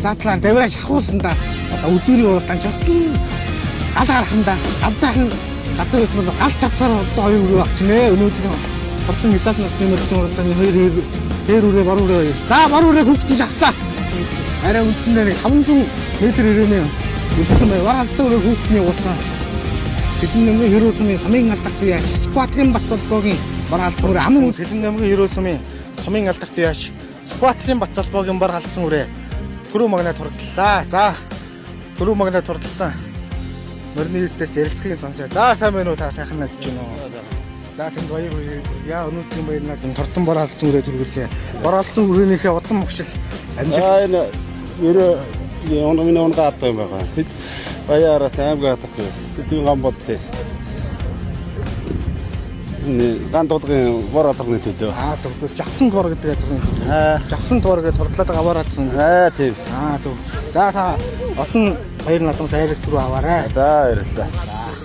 задлаар даваа шахуулсандаа одоо үзүүрийн уралдаан жаслан гал гараханда галдаахан газар өсмөл гал тавхаар одоо хоёр үрээ багч нэ өнөөдөр хурдан хязгаарлалт нэмэрсэн уралдааны хоёр үрээ бар үрээ. За бар үрээ хөвгтөж ахсаа. Арай үндэндээ 500 м ирээний үлдсэн бай. Бар алдсан үрээ хөвгтний уусан. Сэдэн нэмгийн Хиросумын самын алдагт яач скватрын бацалбогийн бар алдсан үрээ аман Сэдэн нэмгийн Хиросумын самын алдагт яач скватрын бацалбогийн бар алдсан үрээ түрүү магнад хурдлаа. За түрүү магнад хурдлсан. Мөрний хэлтэйс ярилцахыг сонсоо. За сайн байна уу та сайхан найж байна уу? За тэнд баяр яа өнөөдрийн баярнаад тордон бар алдсан үрээ төрүүлээ. Бар алдсан үрээнийхээ удам могшил амжилт. Энэ он гаттай байгаа. Баяраа таймгаа татсан. Тэдний гам болтой. Ган дуулгын бор алганы төлөө. Зөвхөн жавхан туур гэдэг азрын. Жавхан туур гэж хурдлаад байгаа бор алган. Тийм. Зөв. За та олон баяр надад сайраг түрүү аваарай. За баярлалаа.